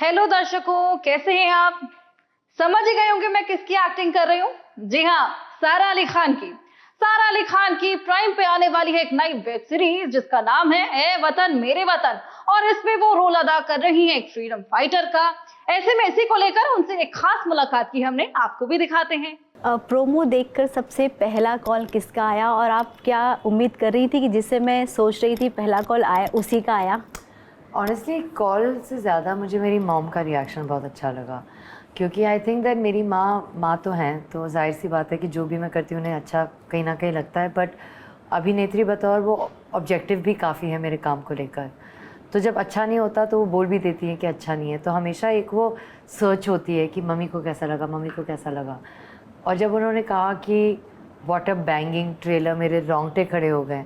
Hello दर्शकों, कैसे हैं आप? समझ ही गए होंगे मैं किसकी एक्टिंग कर रही हूँ। जी हाँ, सारा अली खान की। सारा अली खान की प्राइम पे आने वाली है एक नई वेब सीरीज जिसका नाम है ए वतन मेरे वतन, और इसमें वो रोल अदा कर रही हैं एक फ्रीडम फाइटर का। ऐसे में इसी को लेकर उनसे एक खास मुलाकात की हमने, आपको भी दिखाते हैं। प्रोमो देखकर सबसे पहला कॉल किसका आया और आप क्या उम्मीद कर रही थी कि जिससे मैं सोच रही थी पहला कॉल आया उसी का आया? ऑनेस्टली कॉल से ज़्यादा मुझे मेरी मॉम का रिएक्शन बहुत अच्छा लगा, क्योंकि आई थिंक दैट मेरी माँ तो हैं, तो जाहिर सी बात है कि जो भी मैं करती हूँ उन्हें अच्छा कहीं ना कहीं लगता है। बट अभिनेत्री बतौर वो ऑब्जेक्टिव भी काफ़ी है मेरे काम को लेकर। तो जब अच्छा नहीं होता तो वो बोल भी देती हैं कि अच्छा नहीं है, तो हमेशा एक वो सर्च होती है कि मम्मी को कैसा लगा, मम्मी को कैसा लगा। और जब उन्होंने कहा कि व्हाट अ बैंगिंग ट्रेलर, मेरे रोंगटे खड़े हो गए।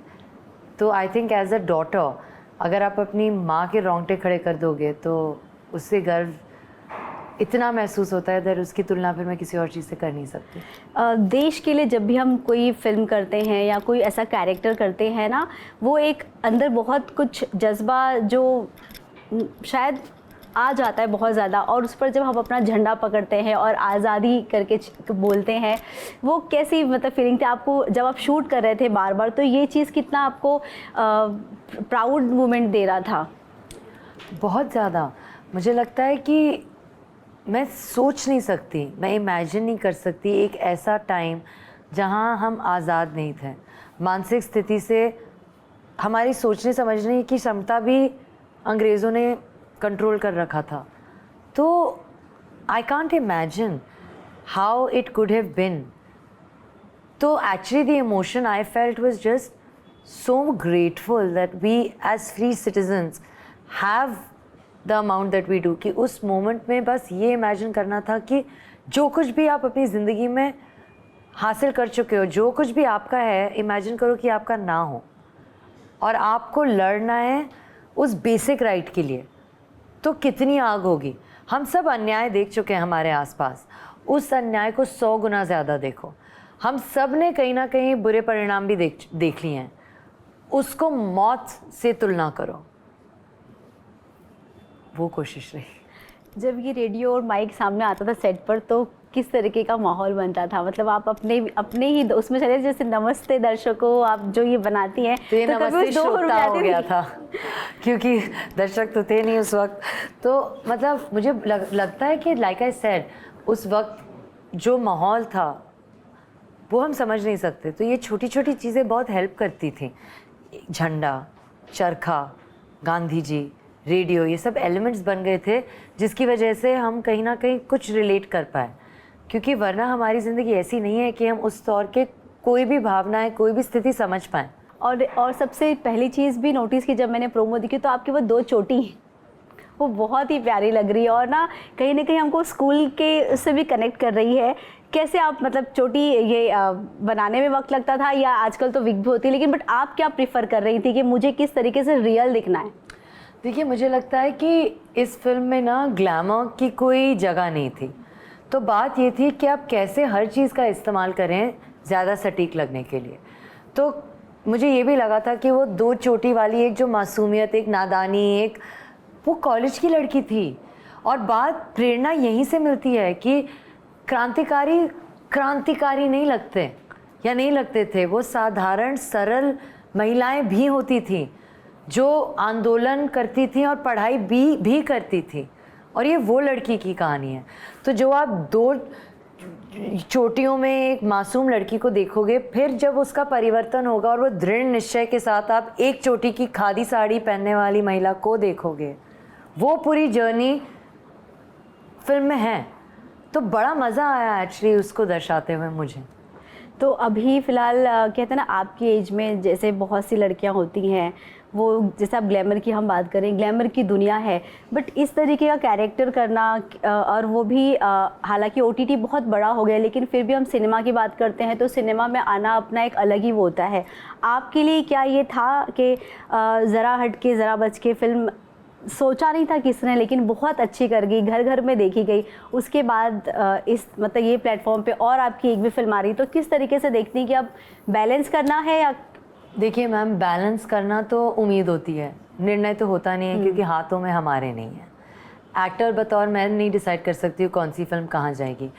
तो I think as a daughter अगर आप अपनी माँ के रोंगटे खड़े कर दोगे तो उससे गर्व इतना महसूस होता है, दैट उसकी तुलना फिर मैं किसी और चीज़ से कर नहीं सकती। देश के लिए जब भी हम कोई फिल्म करते हैं या कोई ऐसा कैरेक्टर करते हैं ना, वो एक अंदर बहुत कुछ जज्बा जो शायद आ जाता है बहुत ज़्यादा, और उस पर जब हम अपना झंडा पकड़ते हैं और आज़ादी करके बोलते हैं, वो कैसी मतलब फीलिंग थी आपको जब आप शूट कर रहे थे बार बार? तो ये चीज़ कितना आपको प्राउड मोमेंट दे रहा था? बहुत ज़्यादा। मुझे लगता है कि मैं सोच नहीं सकती, मैं इमेजिन नहीं कर सकती एक ऐसा टाइम जहाँ हम आज़ाद नहीं थे। मानसिक स्थिति से हमारी सोचने समझने की क्षमता भी अंग्रेज़ों ने कंट्रोल कर रखा था। तो I can't imagine how it could have been. तो actually the emotion I felt was just so grateful that we as free citizens have the amount that we do, कि उस मोमेंट में बस ये इमेजिन करना था कि जो कुछ भी आप अपनी ज़िंदगी में हासिल कर चुके हो, जो कुछ भी आपका है, इमेजिन करो कि आपका ना हो और आपको लड़ना है उस बेसिक राइट के लिए। तो कितनी आग होगी। हम सब अन्याय देख चुके हैं हमारे आसपास, उस अन्याय को 100 गुना ज़्यादा देखो। हम सब ने कहीं ना कहीं बुरे परिणाम भी देख लिए हैं, उसको मौत से तुलना करो, वो कोशिश रही। जब ये रेडियो और माइक सामने आता था सेट पर तो किस तरीके का माहौल बनता था? मतलब आप अपने ही उसमें चले, जैसे नमस्ते दर्शकों आप जो ये बनाती हैं, तो ये नमस्ते श्रोता हो गया था क्योंकि दर्शक तो थे नहीं उस वक्त। तो मतलब मुझे लगता है कि लाइक आई सेड, उस वक्त जो माहौल था वो हम समझ नहीं सकते। तो ये छोटी छोटी चीज़ें बहुत हेल्प करती थी। झंडा, चरखा, गांधी जी, रेडियो, ये सब एलिमेंट्स बन गए थे जिसकी वजह से हम कहीं ना कहीं कुछ रिलेट कर पाए, क्योंकि वरना हमारी ज़िंदगी ऐसी नहीं है कि हम उस दौर के कोई भी भावनाएं, कोई भी स्थिति समझ पाएँ। और सबसे पहली चीज़ भी नोटिस की जब मैंने प्रोमो देखी तो आपकी वो 2 चोटी वो बहुत ही प्यारी लग रही है, और ना कहीं हमको स्कूल के उससे भी कनेक्ट कर रही है। कैसे आप मतलब चोटी ये बनाने में वक्त लगता था या आजकल तो विग भी होती है, लेकिन बट आप क्या प्रिफर कर रही थी कि मुझे किस तरीके से रियल दिखना है? देखिए, मुझे लगता है कि इस फिल्म में ना ग्लैमर की कोई जगह नहीं थी। तो बात ये थी कि आप कैसे हर चीज़ का इस्तेमाल करें ज़्यादा सटीक लगने के लिए। तो मुझे ये भी लगा था कि वो 2 चोटी वाली, एक जो मासूमियत, एक नादानी, एक वो कॉलेज की लड़की थी। और बात प्रेरणा यहीं से मिलती है कि क्रांतिकारी नहीं लगते या नहीं लगते थे, वो साधारण सरल महिलाएं भी होती थीं जो आंदोलन करती थी और पढ़ाई भी करती थी। और ये वो लड़की की कहानी है। तो जो आप 2 चोटियों में एक मासूम लड़की को देखोगे, फिर जब उसका परिवर्तन होगा और वो दृढ़ निश्चय के साथ आप एक चोटी की खादी साड़ी पहनने वाली महिला को देखोगे, वो पूरी जर्नी फिल्म में है। तो बड़ा मज़ा आया एक्चुअली उसको दर्शाते हुए मुझे। तो अभी फ़िलहाल कहते हैं ना, आपकी एज में जैसे बहुत सी लड़कियां होती हैं, वो जैसे आप ग्लैमर की हम बात करें, ग्लैमर की दुनिया है, बट इस तरीके का कैरेक्टर करना और वो भी हालांकि OTT बहुत बड़ा हो गया, लेकिन फिर भी हम सिनेमा की बात करते हैं तो सिनेमा में आना अपना एक अलग ही वो होता है। आपके लिए क्या ये था कि ज़रा हट के ज़रा बच के फिल्म सोचा नहीं था किसने, लेकिन बहुत अच्छी कर गई, घर घर में देखी गई, उसके बाद इस मतलब ये प्लेटफॉर्म पे और आपकी एक भी फिल्म आ रही, तो किस तरीके से देखती हैं कि अब बैलेंस करना है या? देखिए मैम, बैलेंस करना तो उम्मीद होती है, निर्णय तो होता नहीं है, क्योंकि हाथों में हमारे नहीं है। एक्टर बतौर मैं नहीं डिसाइड कर सकती हूँ कौन सी फिल्म कहाँ जाएगी।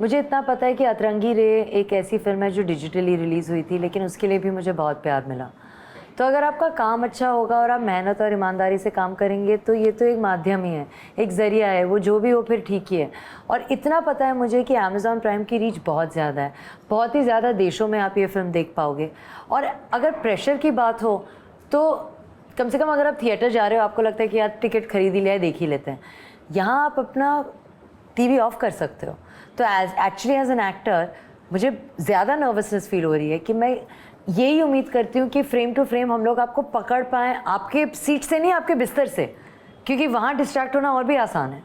मुझे इतना पता है कि अतरंगी रे एक ऐसी फिल्म है जो डिजिटली रिलीज़ हुई थी, लेकिन उसके लिए भी मुझे बहुत प्यार मिला। तो अगर आपका काम अच्छा होगा और आप मेहनत और ईमानदारी से काम करेंगे तो ये तो एक माध्यम ही है, एक ज़रिया है, वो जो भी हो फिर ठीक ही है। और इतना पता है मुझे कि अमेज़ॉन प्राइम की रीच बहुत ज़्यादा है, बहुत ही ज़्यादा देशों में आप ये फिल्म देख पाओगे। और अगर प्रेशर की बात हो तो कम से कम अगर आप थिएटर जा रहे हो, आपको लगता है कि यार टिकट खरीद ही लिया है, देख ही लेते हैं, यहाँ आप अपना टीवी ऑफ कर सकते हो। तो एक्चुअली एज एन एक्टर मुझे ज़्यादा नर्वसनेस फील हो रही है कि मैं यही उम्मीद करती हूँ कि फ्रेम टू फ्रेम हम लोग आपको पकड़ पाएँ, आपके सीट से नहीं, आपके बिस्तर से, क्योंकि वहाँ डिस्ट्रैक्ट होना और भी आसान है।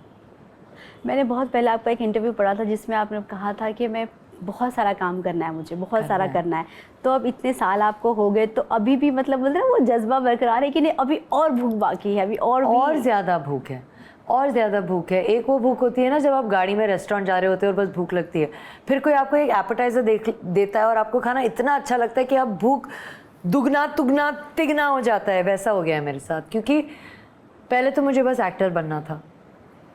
मैंने बहुत पहले आपका एक इंटरव्यू पढ़ा था जिसमें आपने कहा था कि मैं बहुत सारा काम करना है, मुझे बहुत सारा करना है। तो अब इतने साल आपको हो गए तो अभी भी मतलब बोलते हैं ना वो जज्बा बरकरार है कि नहीं अभी और भूख बाकी है, अभी और ज़्यादा भूख है, और ज़्यादा भूख है। एक वो भूख होती है ना जब आप गाड़ी में रेस्टोरेंट जा रहे होते हो और बस भूख लगती है, फिर कोई आपको एक एपेटाइज़र देता है और आपको खाना इतना अच्छा लगता है कि आप भूख दुगना तुगना तिगना हो जाता है। वैसा हो गया है मेरे साथ, क्योंकि पहले तो मुझे बस एक्टर बनना था,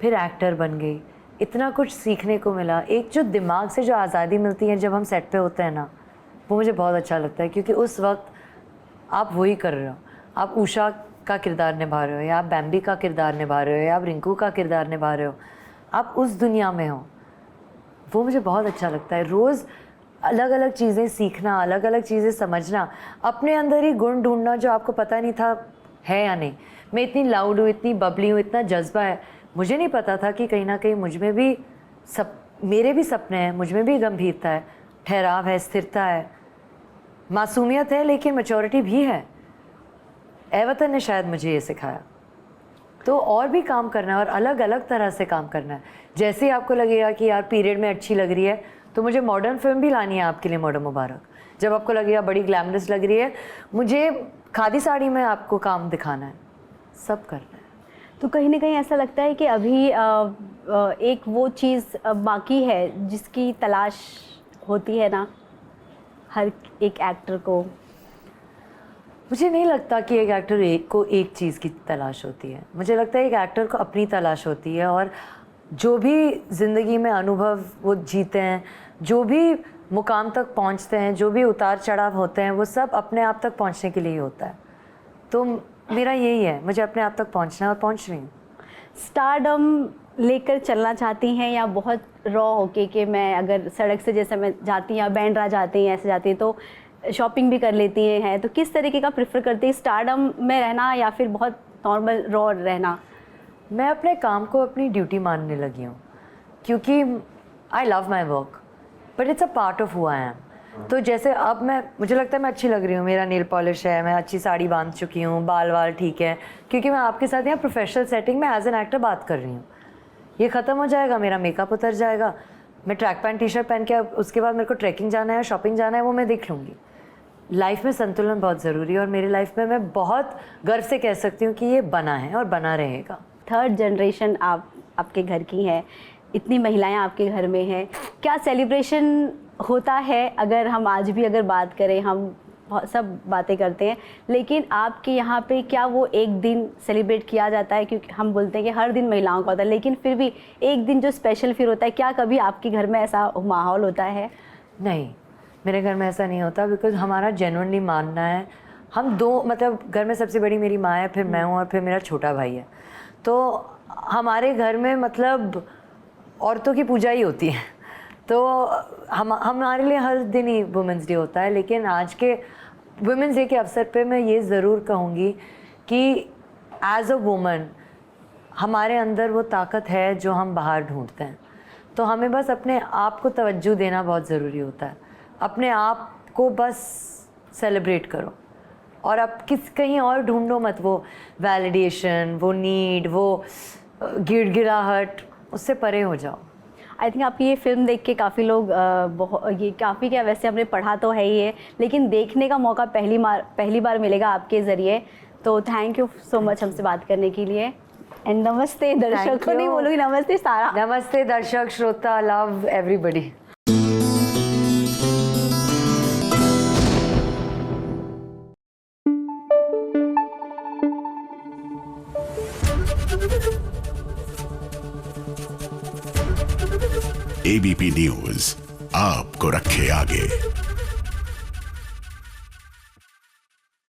फिर एक्टर बन गई, इतना कुछ सीखने को मिला। एक जो दिमाग से जो आज़ादी मिलती है जब हम सेट पे होते हैं ना, वो मुझे बहुत अच्छा लगता है, क्योंकि उस वक्त आप वही कर रहे हो, आप उषा का किरदार निभा रहे हो, या आप बैम्बी का किरदार निभा रहे हो, या आप रिंकू का किरदार निभा रहे हो, आप उस दुनिया में हो। वो मुझे बहुत अच्छा लगता है। रोज़ अलग अलग चीज़ें सीखना, अलग अलग चीज़ें समझना, अपने अंदर ही गुण ढूंढना जो आपको पता नहीं था है या नहीं। मैं इतनी लाउड हूँ, इतनी बबली हूँ, इतना जज्बा है, मुझे नहीं पता था कि कहीं ना कहीं मुझ में भी मेरे भी सपने हैं, मुझ में भी गंभीरता है, ठहराव है, स्थिरता है, मासूमियत है, लेकिन मैच्योरिटी भी है। एवतन ने शायद मुझे ये सिखाया। तो और भी काम करना है और अलग अलग तरह से काम करना है। जैसे ही आपको लगेगा कि यार पीरियड में अच्छी लग रही है तो मुझे मॉडर्न फिल्म भी लानी है आपके लिए, मॉडर्न मुबारक। जब आपको लगेगा बड़ी ग्लैमरस लग रही है, मुझे खादी साड़ी में आपको काम दिखाना है, सब करना है। तो कहीं ना कहीं ऐसा लगता है कि अभी एक वो चीज़ बाकी है जिसकी तलाश होती है ना हर एक एक्टर को। मुझे नहीं लगता कि एक एक्टर को एक चीज़ की तलाश होती है। मुझे लगता है एक एक्टर को अपनी तलाश होती है, और जो भी ज़िंदगी में अनुभव वो जीते हैं, जो भी मुकाम तक पहुंचते हैं, जो भी उतार चढ़ाव होते हैं, वो सब अपने आप तक पहुंचने के लिए ही होता है। तो मेरा यही है, मुझे अपने आप तक पहुंचना है और पहुंच रही हूँ। स्टारडम लेकर चलना चाहती हैं या बहुत रॉ होके कि मैं अगर सड़क से जैसे मैं जाती हूँ या बैंड्रा जाती हैं ऐसे जाती हैं तो शॉपिंग भी कर लेती हैं, तो किस तरीके का प्रेफर करती हैं, स्टारडम में रहना या फिर बहुत नॉर्मल रॉ रहना? मैं अपने काम को अपनी ड्यूटी मानने लगी हूँ, क्योंकि I love my work but it's a part of who I am. तो जैसे अब मुझे लगता है मैं अच्छी लग रही हूँ, मेरा नेल पॉलिश है, मैं अच्छी साड़ी बांध चुकी हूँ, बाल वाल ठीक है, क्योंकि मैं आपके साथ यहाँ प्रोफेशनल सेटिंग में एज एन एक्टर बात कर रही हूँ। ये ख़त्म हो जाएगा, मेरा मेकअप उतर जाएगा, मैं ट्रैक पैंट टी शर्ट पहन के उसके बाद मेरे को ट्रैकिंग जाना है, शॉपिंग जाना है, वो मैं देख लूँगी। लाइफ में संतुलन बहुत ज़रूरी है, और मेरी लाइफ में मैं बहुत गर्व से कह सकती हूँ कि ये बना है और बना रहेगा। थर्ड जनरेशन आपके घर की है, इतनी महिलाएं आपके घर में हैं, क्या सेलिब्रेशन होता है? अगर हम आज भी अगर बात करें, हम सब बातें करते हैं, लेकिन आपके यहाँ पे क्या वो एक दिन सेलिब्रेट किया जाता है? क्योंकि हम बोलते हैं कि हर दिन महिलाओं का होता है, लेकिन फिर भी एक दिन जो स्पेशल फिर होता है, क्या कभी आपके घर में ऐसा माहौल होता है? नहीं, मेरे घर में ऐसा नहीं होता, बिकॉज हमारा जेन्युइनली मानना है, हम दो मतलब घर में सबसे बड़ी मेरी माँ है, फिर मैं हूँ और फिर मेरा छोटा भाई है। तो हमारे घर में मतलब औरतों की पूजा ही होती है। तो हमारे लिए हर दिन ही वुमेंस डे होता है, लेकिन आज के वुमेंस डे के अवसर पे मैं ये ज़रूर कहूँगी कि एज अ वुमन हमारे अंदर वो ताकत है जो हम बाहर ढूंढते हैं। तो हमें बस अपने आप को तवज्जो देना बहुत ज़रूरी होता है। अपने आप को बस सेलिब्रेट करो, और अब कहीं और ढूंढो मत वो वैलिडेशन, वो नीड, वो गिड़गिड़ाहट, उससे परे हो जाओ। आई थिंक आपकी ये फिल्म देख के काफ़ी लोग ये काफ़ी क्या, वैसे हमने पढ़ा तो है ही है, लेकिन देखने का मौका पहली बार मिलेगा आपके ज़रिए। तो थैंक यू सो मच हमसे बात करने के लिए, एंड नमस्ते दर्शक को नहीं बोलूँगी, नमस्ते सारा। नमस्ते दर्शक, श्रोता, लव एवरीबडी। एबीपी न्यूज आपको रखे आगे।